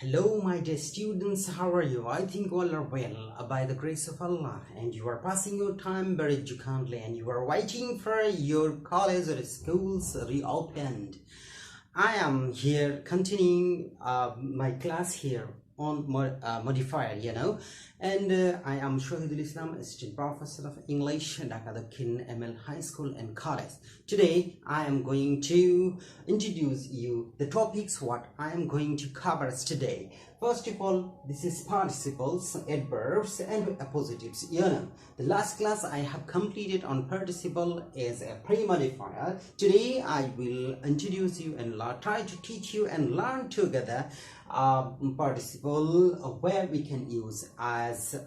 Hello, my dear students, how are you? I think all are well by the grace of Allah, and you are passing your time very educatedly, and you are waiting for your college or schools reopened. I am here continuing my class here on Modifier, and I am Shahidul Islam, Assistant Professor of English at Dakkin ML High School and College. Today, I am going to introduce you the topics what I am going to cover today. First of all, this is participles, adverbs, and appositives. The last class I have completed on participle as a pre-modifier. Today, I will introduce you and try to teach you and learn together participle where we can use as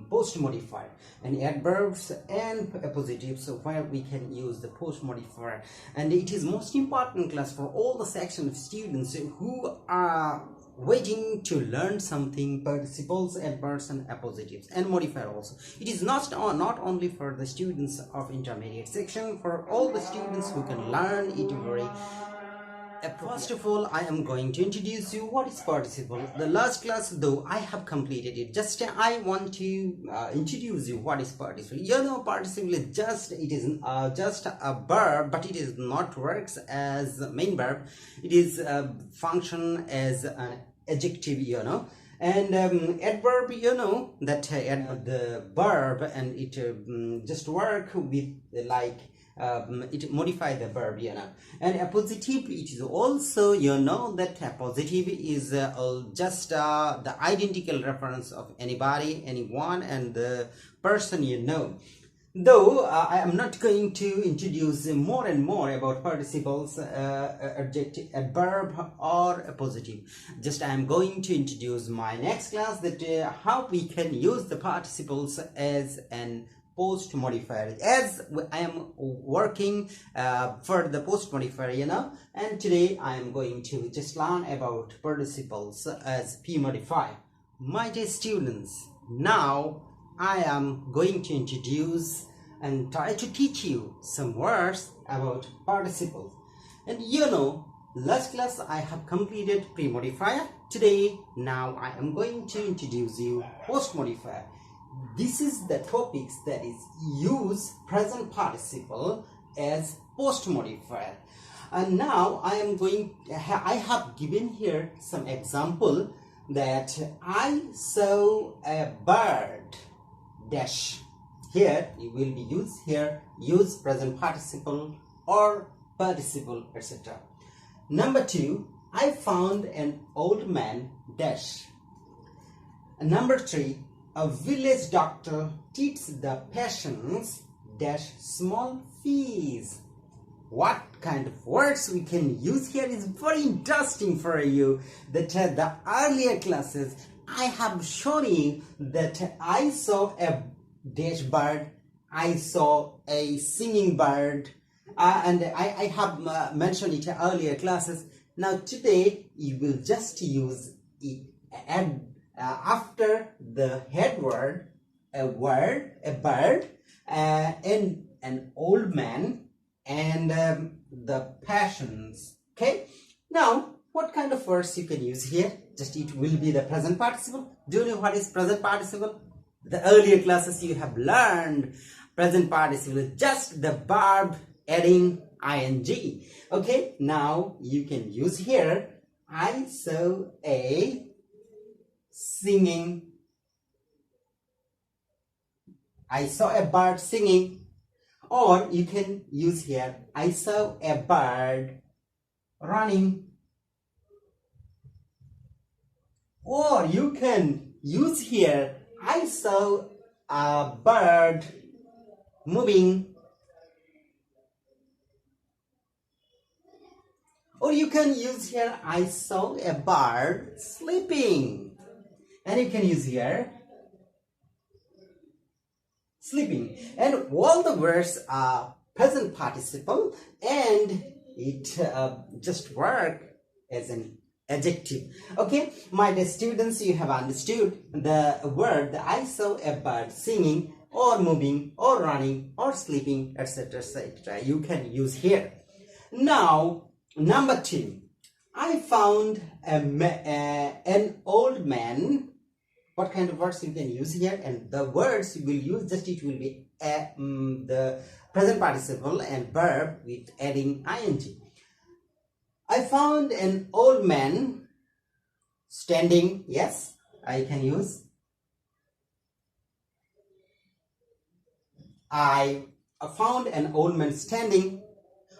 post modifier, and adverbs and appositives where we can use the post modifier. And it is most important class for all the section of students who are waiting to learn something: participles, adverbs, and appositives, and modifier also. It is not only for the students of intermediate section, for all the students who can learn it very. First of all, I am going to introduce you what is participle. The last class, though, I have completed it. Just I want to introduce you what is participle. Participle is just a verb, but it is not works as a main verb. It is function as an adjective, and adverb, that the verb, and it just work with like it modify the verb, and appositive, it is also, that appositive is just the identical reference of anybody, anyone, and the person, though I am not going to introduce more and more about participles, adjective, adverb, or appositive. Just I am going to introduce my next class that how we can use the participles as an post modifier, as I am working for the post modifier, and today I am going to just learn about participles as p modifier. My dear students, now I am going to introduce and try to teach you some words about participles. And last class I have completed pre modifier. Today, now I am going to introduce you post modifier. This is the topics that is use present participle as post modifier. And now I have given here some example that I saw a bird dash. Here you will be use present participle or participle, etc. Number 2, I found an old man dash. And number 3, a village doctor teaches the patients dash small fees. What kind of words we can use here is very interesting for you. That the earlier classes I have shown you that I saw a dash bird, I saw a singing bird, and I have mentioned it in earlier classes. Now today you will just use it and after the head word, a bird, and an old man, and the passions. Okay, now what kind of words you can use here? Just it will be the present participle. Do you know what is present participle? The earlier classes you have learned present participle is just the verb adding ing. Okay, now you can use here I saw a singing. I saw a bird singing. Or you can use here I saw a bird running. Or you can use here I saw a bird moving. Or you can use here I saw a bird sleeping. And you can use here sleeping. And all the words are present participle, and it just work as an adjective. Okay, my dear students, you have understood the word that I saw a bird singing, or moving, or running, or sleeping, etc., etc. You can use here. Now, number 2. I found an old man. What kind of words you can use here? And the words you will use, just it will be the present participle and verb with adding ing. I found an old man standing. Yes, I can use. I found an old man standing,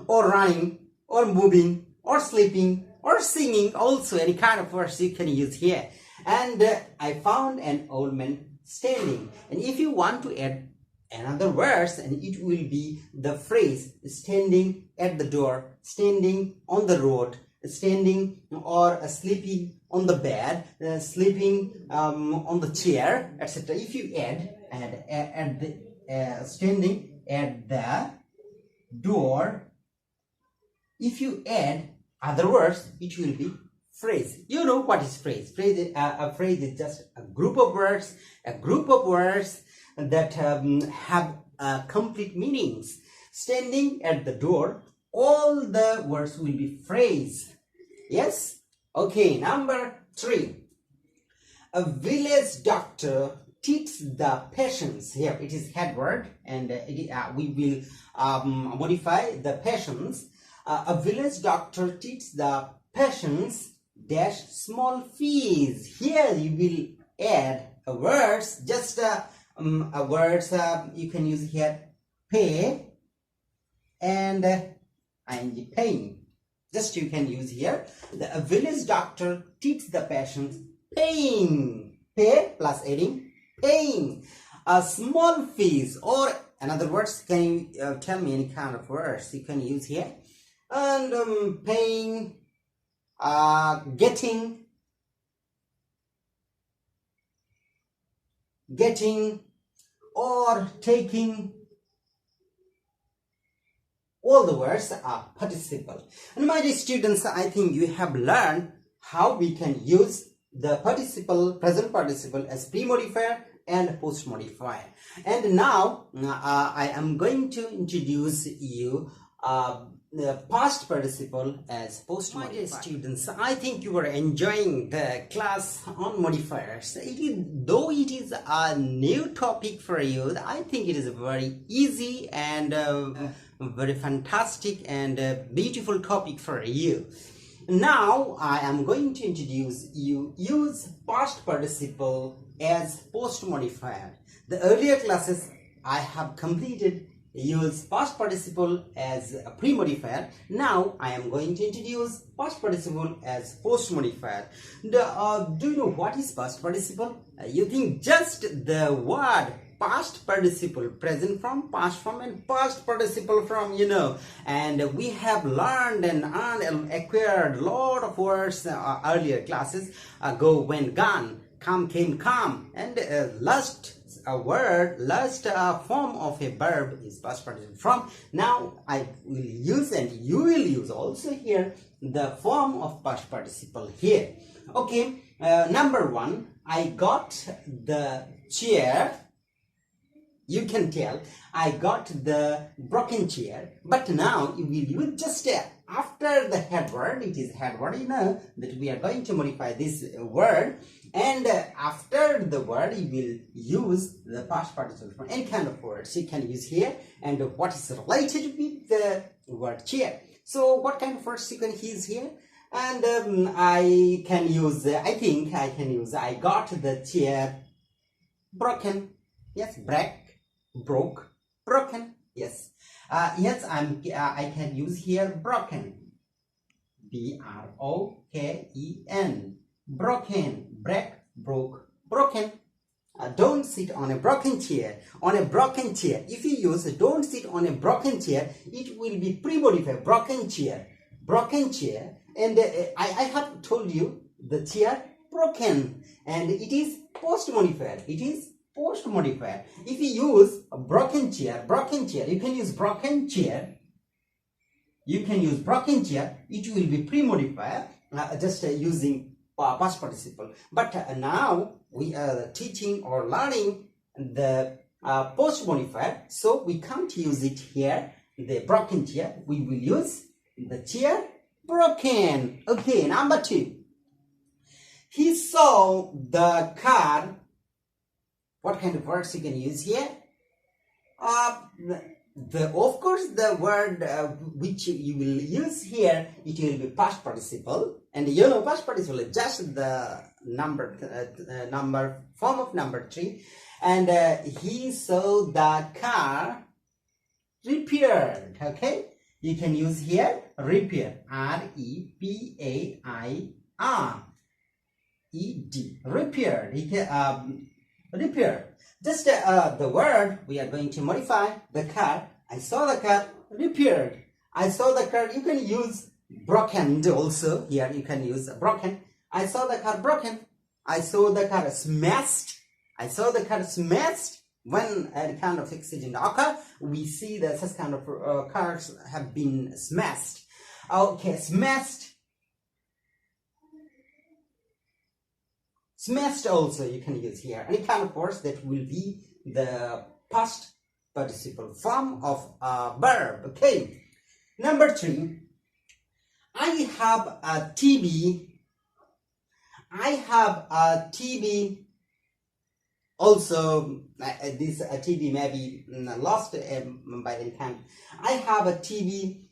or running, or moving, or sleeping, or singing. Also, any kind of words you can use here. And I found an old man standing. And if you want to add another verse, and it will be the phrase standing at the door, standing on the road, standing or sleeping on the bed, sleeping on the chair, etc. If you add standing at the door, if you add other words, it will be phrase. You know what is phrase? A phrase is just a group of words that have complete meanings. Standing at the door, all the words will be phrase. Yes? Okay, number 3. A village doctor teaches the patients. Here it is head word, and we will modify the patients. A village doctor teaches the patients dash small fees. Here you will add a words, just a words you can use here, pay and ing paying. Just you can use here a village doctor teaches the patients paying, pay plus adding paying a small fees. Or another words, can you tell me any kind of words you can use here? And paying, getting, or taking. All the words are participle. And my dear students, I think you have learned how we can use the participle, present participle as pre-modifier and post-modifier. And now I am going to introduce you the past participle as post-modifier. My dear students, I think you are enjoying the class on modifiers. Though it is a new topic for you, I think it is very easy and very fantastic and beautiful topic for you. Now I am going to introduce you use past participle as post modifier. The earlier classes I have completed use past participle as a pre-modifier. Now I am going to introduce past participle as post modifier. Do you know what is past participle? You think just the word past participle, present form, past form, and past participle from, and we have learned and acquired a lot of words earlier classes. Go, went, gone, come, came, come, and last form of a verb is past participle from. Now I will use, and you will use also here, the form of past participle here. Okay, number 1, I got the chair. You can tell I got the broken chair, but now you will use just after the head word. It is head word, that we are going to modify this word, and after the word you will use the past participle from any kind of words you can use here, and what is related with the word chair. So what kind of words you can use here? And I can use, I think I can use, I got the chair broken. Yes, broke, broken. Yes, yes, I can use here broken, broken, broken, broke, broken. Don't sit on a broken chair. On a broken chair, if you use don't sit on a broken chair, it will be pre-modified, broken chair, and I have told you the chair broken, and it is post-modified. It is post-modifier. If you use a broken chair, you can use broken chair. It will be pre-modifier, just using past participle. But now we are teaching or learning the post-modifier, so we can't use it here. The broken chair, we will use the chair broken. Okay, number 2. He saw the car. What kind of words you can use here? Of course, the word which you will use here, it will be past participle, and you know past participle is just the number form of number 3, and he saw the car repaired. Okay, you can use here repair, R-E-P-A-I-R-E-D, repaired. Repair. Just the word we are going to modify the car. I saw the car repaired. I saw the car. You can use broken also. Here you can use broken. I saw the car broken. I saw the car smashed. I saw the car smashed. When a kind of accident occur, we see that such kind of cars have been smashed. Okay, smashed. Smashed also you can use here. Any kind of words that will be the past participle form of a verb. Okay. Number 3. I have a TV. I have a TV. Also, this TV may be lost by any time. I have a TV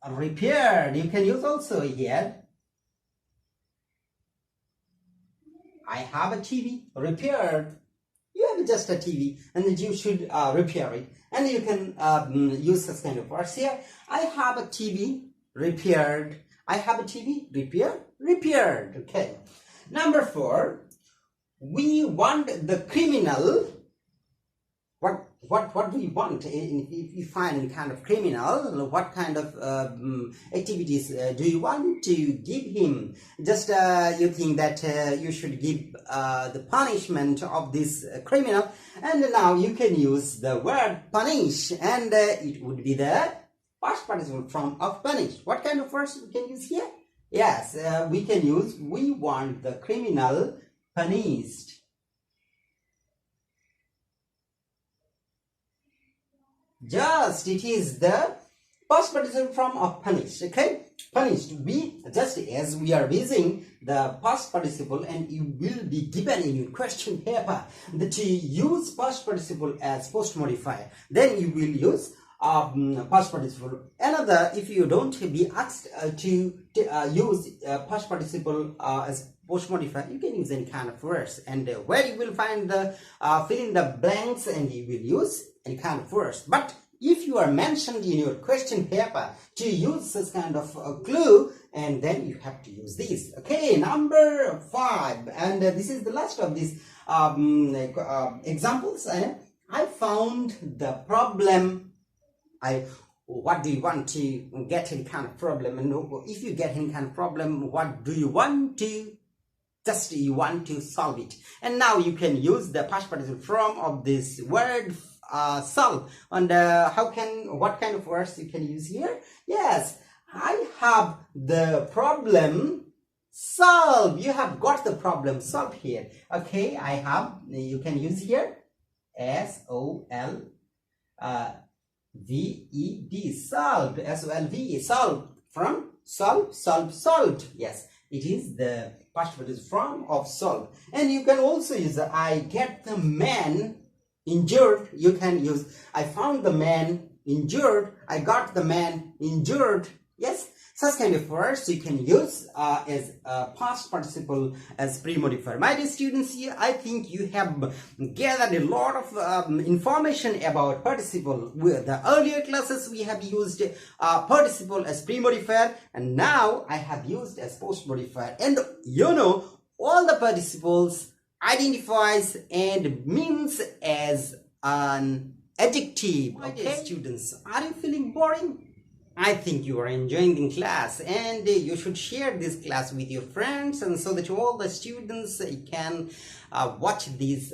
repaired. You can use also here. I have a TV repaired. You have just a TV and then you should repair it. And you can use this kind of words here. I have a TV repaired. I have a TV repaired. Okay. Number 4. We want the criminal. What do you want? If you find any kind of criminal, what kind of activities do you want to give him? Just you think that you should give the punishment of this criminal, and now you can use the word punish, and it would be the past participle form of punish. What kind of words we can use here? Yes, we can use we want the criminal punished. Just it is the past participle form of punished. Okay, punished. We just as we are using the past participle, and you will be given in your question paper that you use past participle as post modifier. Then you will use past participle. Another, if you don't be asked to use past participle as post modifier, you can use any kind of words, and where you will find the fill in the blanks, and you will use any kind of words. But if you are mentioned in your question paper to use this kind of clue, and then you have to use this. Okay, number 5, and this is the last of these examples. I found the problem. What do you want to get any kind of problem? And if you get any kind of problem, what do you want to? Just you want to solve it. And now you can use the past participle form of this word solve. And what kind of words you can use here? Yes, I have the problem solved. You have got the problem solved here. Okay, I have. You can use here SOLVED, solved. SOLVE, solved. From solved. Yes, it is the past participle form of solve. And you can also use I get the man injured. You can use I found the man injured. I got the man injured. Yes, such kind of words you can use as past participle as pre-modifier. My dear students, here I think you have gathered a lot of information about participle. With the earlier classes we have used participle as pre-modifier, and now I have used as post-modifier. And you know all the participles identifies and means as an adjective. Okay, students, are you feeling boring? I think you are enjoying the class, and you should share this class with your friends, and so that all the students can watch this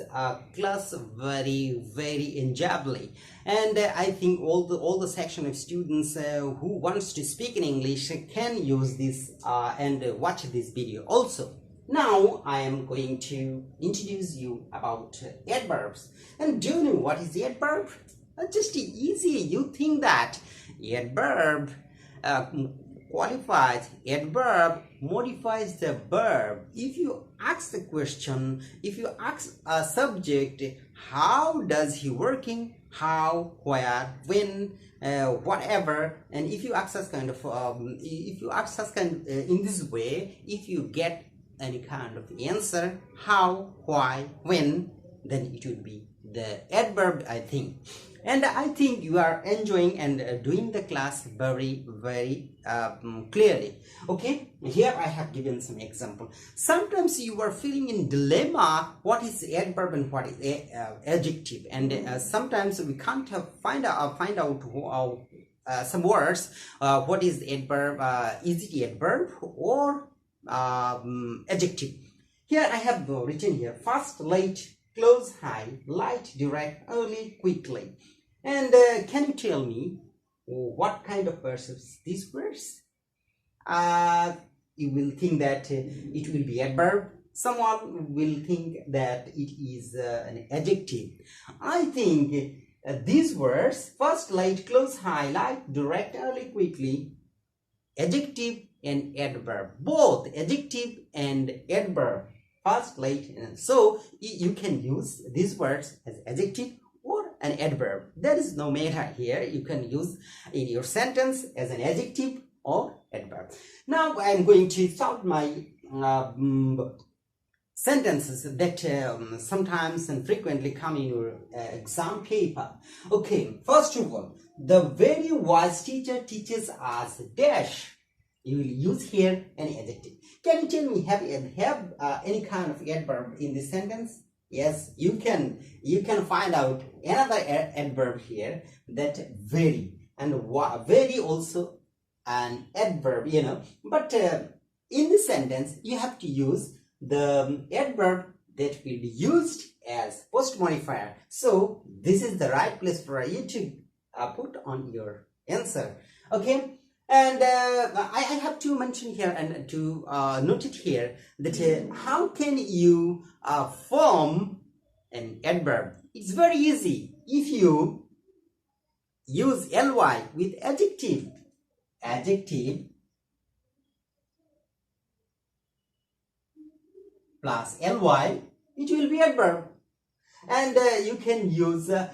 class very enjoyably. And I think all the section of students who wants to speak in English can use this and watch this video also. Now I am going to introduce you about adverbs. And do you know what is the adverb? Just easy. You think that adverb qualified adverb modifies the verb. If you ask the question, if you ask a subject, how does he working, how, where, when, whatever, and if you ask us kind of in this way, if you get any kind of answer, how, why, when, then it would be the adverb, I think. And I think you are enjoying and doing the class very clearly. Okay, here I have given some example. Sometimes you are feeling in dilemma, what is adverb and what is adjective, and sometimes we can't find out some words, what is adverb, is it adverb or adjective. Here I have written here: fast, late, close, high, light, direct, early, quickly. And can you tell me what kind of words is these words? You will think that it will be adverb. Someone will think that it is an adjective. I think these words, fast, late, close, high, light, direct, early, quickly, adjective and adverb, both adjective and adverb, fast, late, and so you can use these words as adjective or an adverb. There is no matter here. You can use in your sentence as an adjective or adverb. Now I am going to start my sentences that sometimes and frequently come in your exam paper. Okay, first of all, the very wise teacher teaches us dash. You will use here an adjective. Can you tell me, have any kind of adverb in this sentence? Yes, you can find out another adverb here, that very, and very also an adverb, you know. But in this sentence, you have to use the adverb that will be used as post modifier. So this is the right place for you to put on your answer. Okay. And I have to mention here and to note it here that how can you form an adverb? It's very easy. If you use ly with adjective plus ly, it will be adverb. And you can use the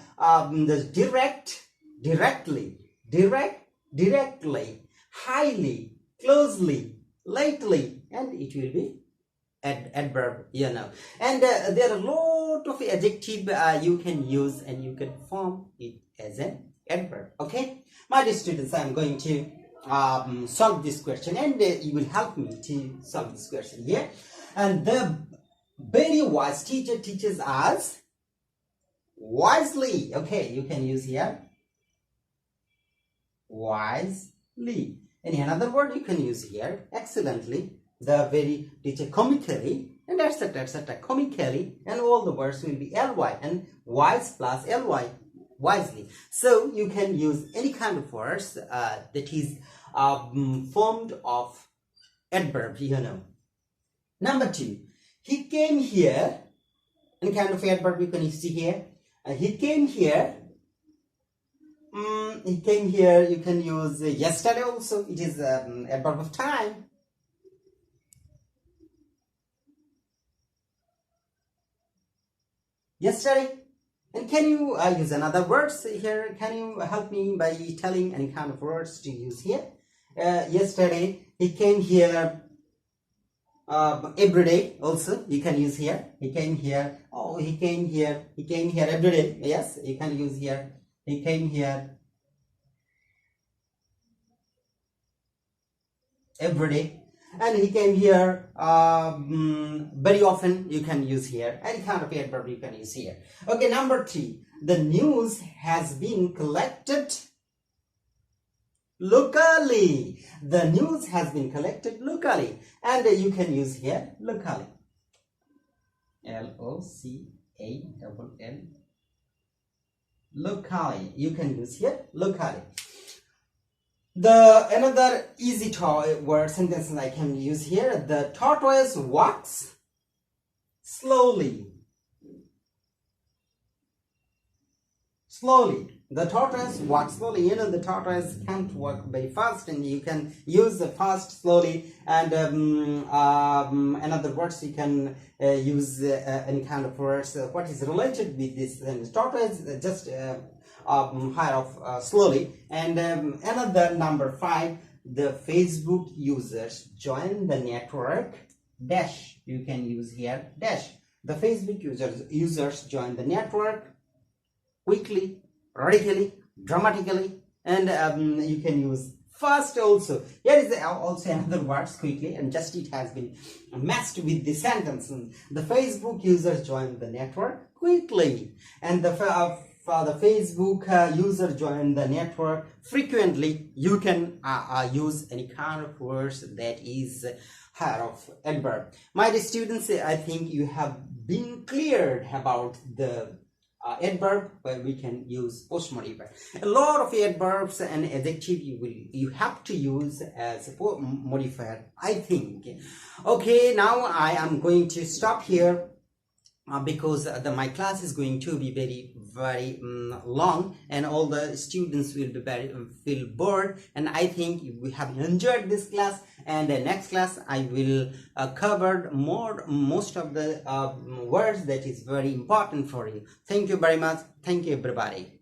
directly, highly, closely, lately, and it will be adverb, you know. And there are a lot of adjective you can use, and you can form it as an adverb. Okay, my dear students, I am going to solve this question, and you will help me to solve this question here. And the very wise teacher teaches us wisely. Okay, you can use here wisely. And another word you can use here, excellently, the very teacher comically, and etc. comically, and all the words will be ly, and wise plus ly, wisely. So you can use any kind of words that is formed of adverb, you know. Number 2, he came here, any kind of adverb you can see here. He came here. He came here, you can use yesterday also. It is adverb of time. Yesterday. And can you use another words here? Can you help me by telling any kind of words to use here? Yesterday, he came here. Every day also you can use here. He came here. Oh, he came here. He came here every day. Yes, you can use here. He came here every day, and he came here very often. You can use here. Any kind of adverb you can use here. Okay, number 3. The news has been collected locally. The news has been collected locally, and you can use here locally. L-O-C-A-L-L. Locally. You can use here locally. The another easy word sentences I can use here. The tortoise walks slowly. Slowly. The tortoise walks slowly. The tortoise can't walk very fast, and you can use the fast, slowly, and in other words, you can use any kind of words what is related with this. And tortoise just higher of slowly. And another number 5, the Facebook users join the network dash. You can use here dash. The Facebook users join the network quickly, radically, dramatically, and you can use fast also. Here is also another words quickly, and just it has been matched with the sentence. The Facebook users join the network quickly, and the Facebook user join the network frequently. You can use any kind of words that is higher of adverb. My dear students, I think you have been cleared about the adverb where we can use post modifier. A lot of adverbs and adjective you have to use as a modifier, I think. Okay, now I am going to stop here because my class is going to be very long, and all the students will be feel bored, and I think we have enjoyed this class, and the next class I will cover most of the words that is very important for you. Thank you very much. Thank you everybody.